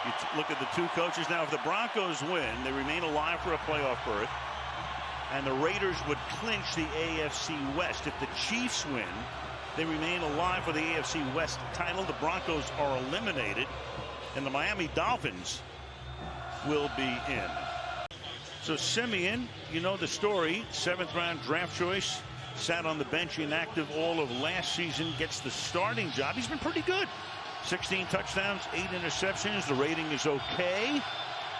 You look at the two coaches. Now, if the Broncos win, they remain alive for a playoff berth. And the Raiders would clinch the AFC West. If the Chiefs win, they remain alive for the AFC West title. The Broncos are eliminated. And the Miami Dolphins will be in. So Simeon, you know the story. 7th round draft choice. Sat on the bench inactive all of last season. Gets the starting job. He's been pretty good. 16 touchdowns, 8 interceptions. The rating is okay.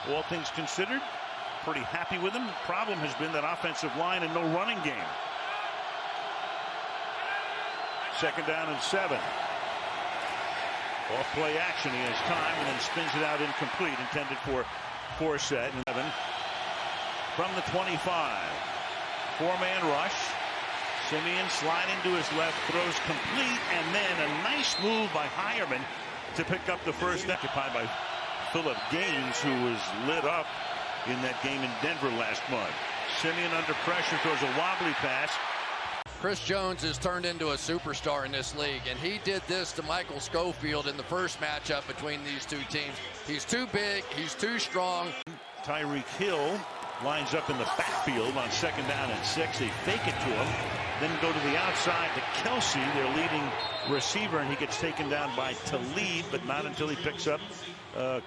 All things considered, pretty happy with him. The problem has been that offensive line and no running game. 2nd down and 7. Off play action. He has time and then spins it out incomplete. Intended for Forsett. 7 from the 25. 4-man rush. Simeon sliding to his left, throws complete, and then a nice move by Hireman to pick up the first down. Occupied by Phillip Gaines, who was lit up in that game in Denver last month. Simeon under pressure, throws a wobbly pass. Chris Jones has turned into a superstar in this league, and he did this to Michael Schofield in the first matchup between these two teams. He's too big, he's too strong. Tyreek Hill lines up in the backfield on 2nd down and 6. They fake it to him, then go to the outside to Kelce, their leading receiver, and he gets taken down by Talib, but not until he picks up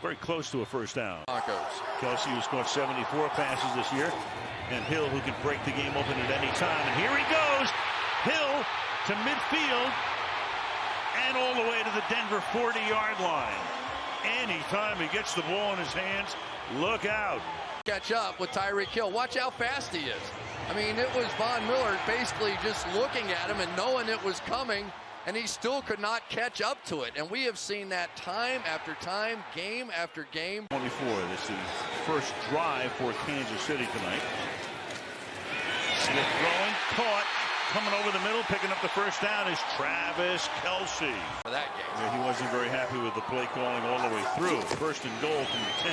very close to a first down. Kelce, who's caught 74 passes this year, and Hill, who can break the game open at any time. And here he goes, Hill to midfield, and all the way to the Denver 40-yard line. Anytime he gets the ball in his hands, look out. Catch up with Tyreek Hill. Watch how fast he is. I mean, it was Von Miller basically just looking at him and knowing it was coming, and he still could not catch up to it. And we have seen that time after time, game after game. 24. This is first drive for Kansas City tonight. Smith throwing, caught, coming over the middle, picking up the first down is Travis Kelce. For that game. Yeah, he wasn't very happy with the play calling all the way through. 1st and goal from the 10.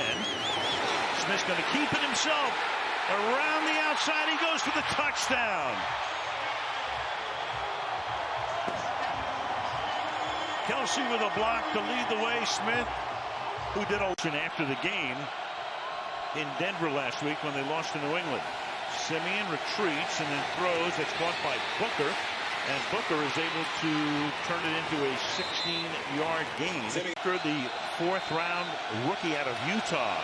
Smith's going to keep it himself. Around the outside, he goes for the touchdown. Kelce with a block to lead the way. Smith, who did all after the game in Denver last week when they lost to New England. Simeon retreats and then throws. It's caught by Booker. And Booker is able to turn it into a 16-yard gain. Booker, the 4th round rookie out of Utah,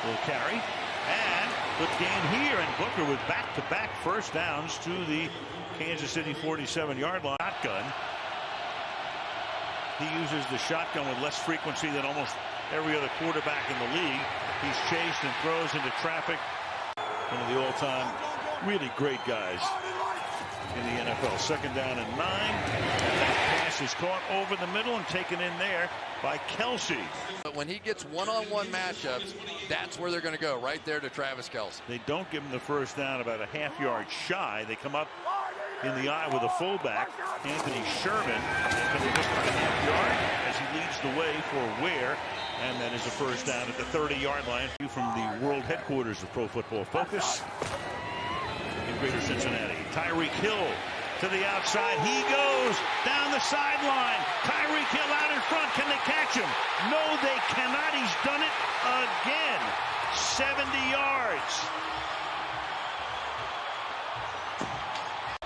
will carry. And good gain here. And Booker with back-to-back first downs to the Kansas City 47-yard line. Shotgun. He uses the shotgun with less frequency than almost every other quarterback in the league. He's chased and throws into traffic. One of the all-time really great guys in the NFL. 2nd down and 9. And that pass is caught over the middle and taken in there by Kelce. But when he gets one-on-one matchups, that's where they're going to go, right there to Travis Kelce. They don't give him the first down, about a half-yard shy. They come up in the eye with a fullback, Anthony Sherman. Anthony just by a half yard as he leads the way for Ware. And that is a first down at the 30-yard line. From the world headquarters of Pro Football Focus in Greater Cincinnati. Tyreek Hill to the outside. He goes down the sideline. Tyreek Hill out in front. Can they catch him? No, they cannot. He's done it again. 70 yards.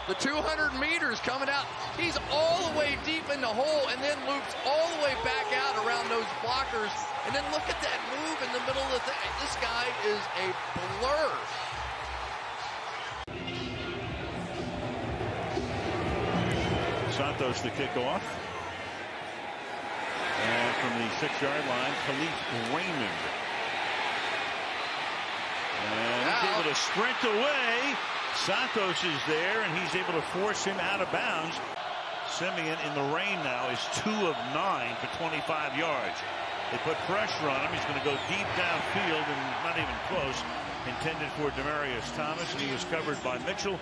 The 200 meters coming out. He's all the way deep in the hole and then loops all the way back out around those blockers. And then look at that move in the middle of the thing. This guy is a blur. Santos to kick off. And from the 6-yard line, Khalif Raymond. And he's able to sprint away. Santos is there, and he's able to force him out of bounds. Simeon in the rain now is 2 of 9 for 25 yards. They put pressure on him. He's going to go deep downfield and not even close. Intended for Demaryius Thomas, and he was covered by Mitchell.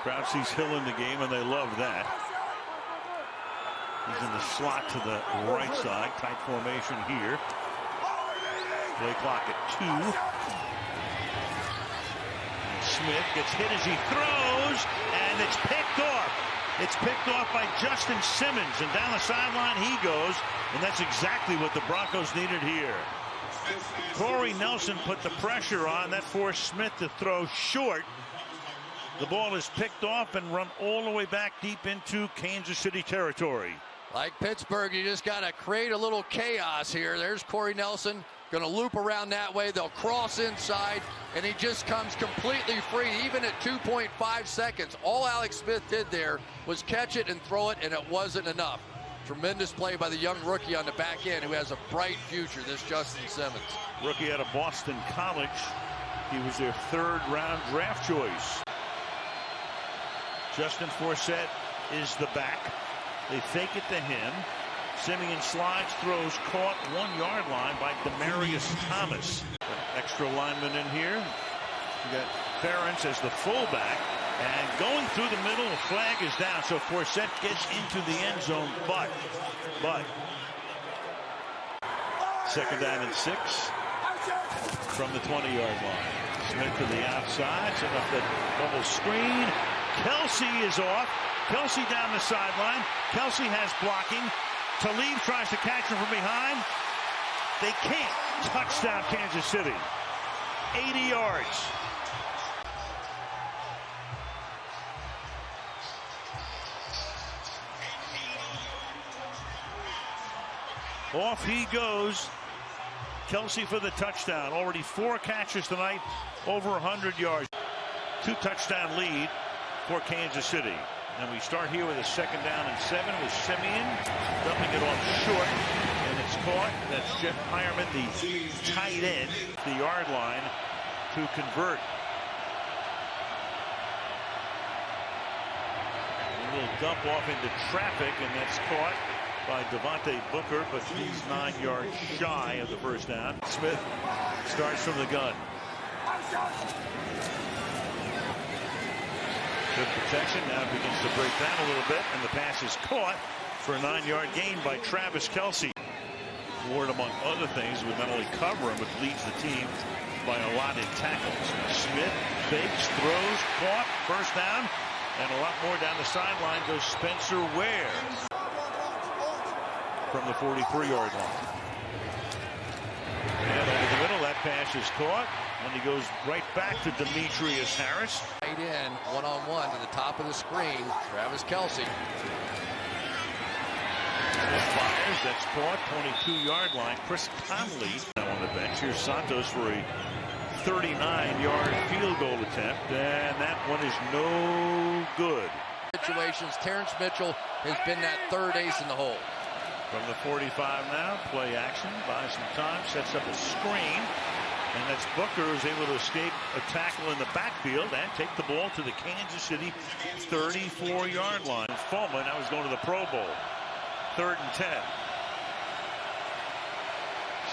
Crowd sees Hill in the game, and they love that. He's in the slot to the right side. Tight formation here. Play clock at 2. Smith gets hit as he throws, and it's picked off. It's picked off by Justin Simmons, and down the sideline he goes, and that's exactly what the Broncos needed here. Corey Nelson put the pressure on. That forced Smith to throw short. The ball is picked off and run all the way back deep into Kansas City territory. Like Pittsburgh, you just got to create a little chaos here. There's Corey Nelson, going to loop around that way. They'll cross inside, and he just comes completely free, even at 2.5 seconds. All Alex Smith did there was catch it and throw it, and it wasn't enough. Tremendous play by the young rookie on the back end who has a bright future, this Justin Simmons. Rookie out of Boston College. He was their third-round draft choice. Justin Forsett is the back. They fake it to him. Simeon slides, throws, caught 1 yard line by Demaryius Thomas. Extra lineman in here. We got Ferentz as the fullback. And going through the middle, the flag is down. So Forsett gets into the end zone, but. Second down and 6 from the 20-yard line. Smith to the outside, setting up the double screen. Kelce is off. Kelce down the sideline. Kelce has blocking. Talib tries to catch him from behind. They can't. Touchdown, Kansas City. 80 yards. Off he goes. Kelce for the touchdown. Already 4 catches tonight, over 100 yards. 2-touchdown lead for Kansas City. And we start here with a second down and 7 with Simeon dumping it off short. And it's caught. That's Jeff Hireman, the tight end, the yard line to convert. A little dump off into traffic, and that's caught by Devontae Booker, but he's 9 yards shy of the first down. Smith starts from the gun. Good protection. Now it begins to break down a little bit, and the pass is caught for a 9-yard gain by Travis Kelce. Ward, among other things, would not only cover him, but leads the team by a lot in tackles. Smith fakes, throws, caught, first down, and a lot more down the sideline goes Spencer Ware from the 43-yard line. And over the middle, that pass is caught, and he goes right back to Demetrius Harris. Right in, one-on-one to the top of the screen, Travis Kelce. Fires, that's caught, 22-yard line. Chris Conley now on the bench. Here's Santos for a 39-yard field goal attempt, and that one is no good. Situations, Terrence Mitchell has been that third ace in the hole. From the 45 now, play action, buys some time, sets up a screen, and that's Booker who's able to escape a tackle in the backfield and take the ball to the Kansas City 34-yard line. Fulman now is going to the Pro Bowl. 3rd and 10.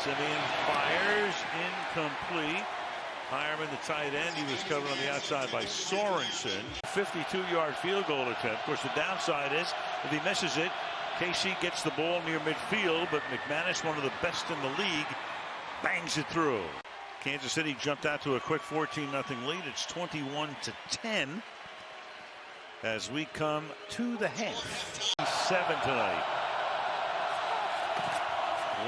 Simeon fires, incomplete. Hireman, the tight end, he was covered on the outside by Sorensen. 52-yard field goal attempt. Of course, the downside is if he misses it, KC gets the ball near midfield, but McManus, one of the best in the league, bangs it through. Kansas City jumped out to a quick 14-0 lead. It's 21-10 as we come to the half. 7 tonight.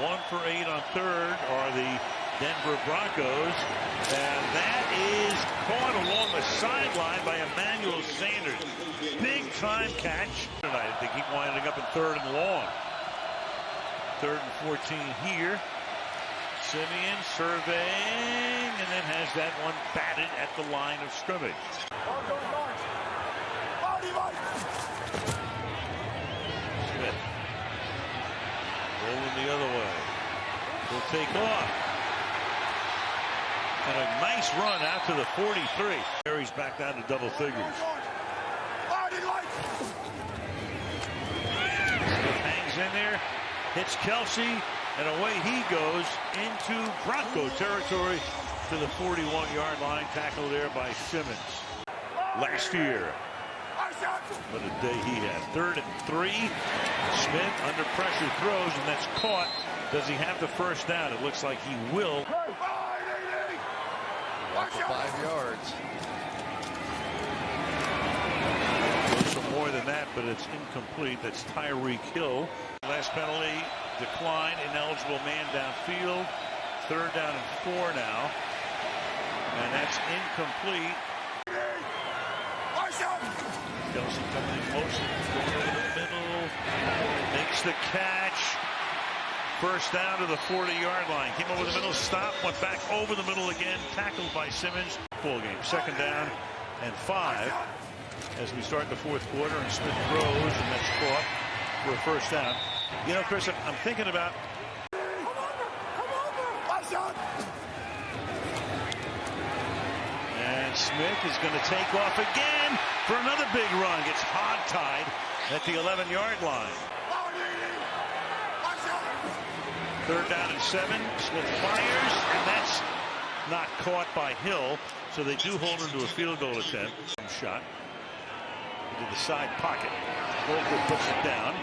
1 for 8 on third are the Denver Broncos, and that is caught along the sideline by Emmanuel Sanders. Big time catch tonight. They keep winding up in 3rd and long. 3rd and 14 here. Simeon surveying, and then has that one batted at the line of scrimmage. Smith rolling the other way. Will take off. And a nice run out to the 43. Carries back down to double figures. Smith hangs in there, hits Kelce, and away he goes into Bronco territory to the 41-yard line. Tackled there by Simmons. Last year. What a day he had. 3rd and 3. Smith under pressure throws, and that's caught. Does he have the first down? It looks like he will. Walk for 5 yards. Some more more than that, but it's incomplete. That's Tyreek Hill. Last penalty, decline, ineligible man downfield. 3rd down and 4 now. And that's incomplete. Kelce coming in motion, going over the middle, makes the catch. 1st down to the 40-yard line. Came over the middle, stopped, went back over the middle again, tackled by Simmons. Full game. 2nd down and 5 as we start the 4th quarter, and Smith throws, and that's caught for a 1st down. You know, Chris, I'm thinking about. And Smith is going to take off again for another big run. Gets hog-tied at the 11-yard line. 3rd down and 7. Smith fires, and that's not caught by Hill. So they do hold him to a field goal attempt. Shot into the side pocket. Volker puts it down.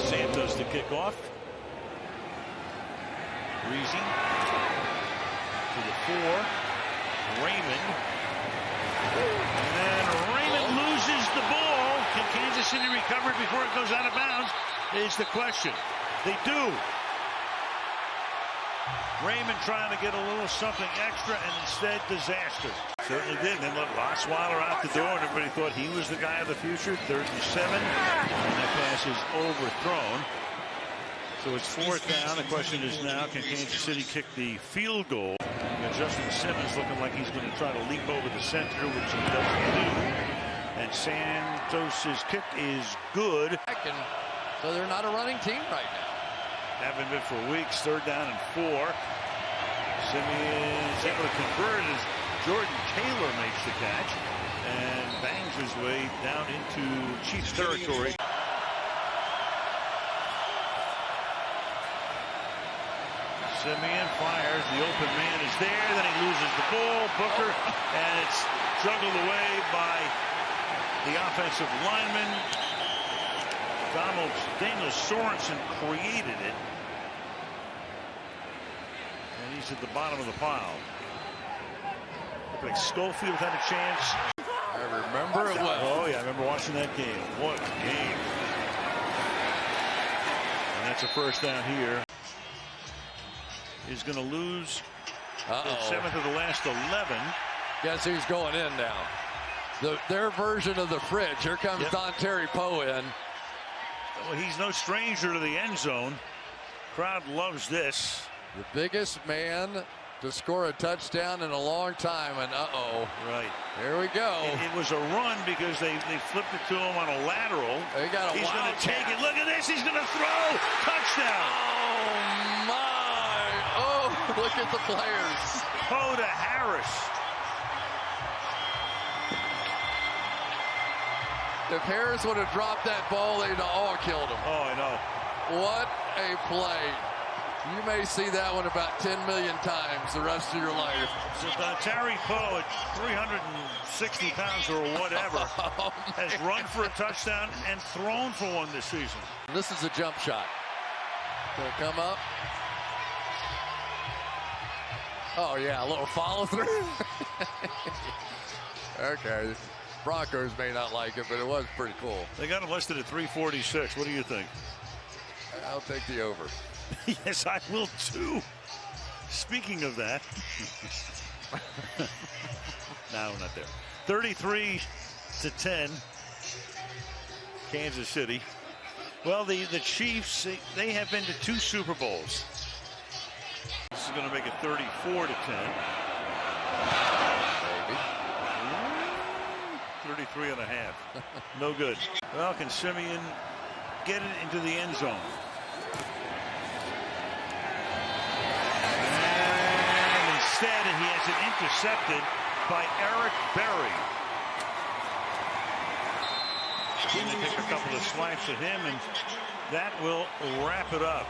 Santos to kick off. Breezy to the 4. Raymond. And then Raymond loses the ball. Can Kansas City recover it before it goes out of bounds? Is the question. They do. Raymond trying to get a little something extra, and instead disaster. Certainly did. And then let Osweiler out the door, and everybody thought he was the guy of the future. 3rd and 7, and that pass is overthrown. So it's 4th down. The question is now, can Kansas City kick the field goal? And Justin Simmons looking like he's going to try to leap over the center, which he doesn't do. And Santos' kick is good. So they're not a running team right now. Haven't been for weeks. 3rd down and 4. Simeon's able to convert as Jordan Taylor makes the catch and bangs his way down into Chiefs territory. Simeon fires. The open man is there. Then he loses the ball. Booker, and it's juggled away by the offensive lineman. Daniel Sorensen created it. And he's at the bottom of the pile. Looked like Schofield had a chance. I remember it well. Oh, yeah, I remember watching that game. What a game. And that's a 1st down here. He's going to lose the 7th of the last 11. Guess who's going in now? Their version of the fridge. Here comes Don Terry Poe in. Well, he's no stranger to the end zone. Crowd loves this. The biggest man to score a touchdown in a long time, and right here we go. It was a run because they flipped it to him on a lateral. He's going to take it. Look at this. He's going to throw. Touchdown. Oh my! Oh, look at the players. Poe to Harris. If Harris would have dropped that ball, they'd all killed him. Oh, I know. What a play. You may see that one about 10 million times the rest of your life. So Terry Poe at 360 pounds or whatever has run for a touchdown and thrown for one this season. This is a jump shot. Gonna come up. Oh, yeah, a little follow through. Okay. Broncos may not like it, but it was pretty cool. They got him listed at 346. What do you think? I'll take the over. Yes, I will too. Speaking of that. No, we're not there. 33-10. Kansas City. Well, the Chiefs, they have been to 2 Super Bowls. This is going to make it 34-10. 33 and a half. No good. Well, can Simeon get it into the end zone? And instead, he has it intercepted by Eric Berry. And they take a couple of swipes at him, and that will wrap it up.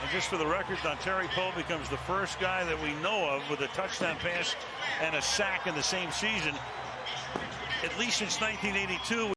And just for the record, Terry Poe becomes the first guy that we know of with a touchdown pass and a sack in the same season, at least since 1982.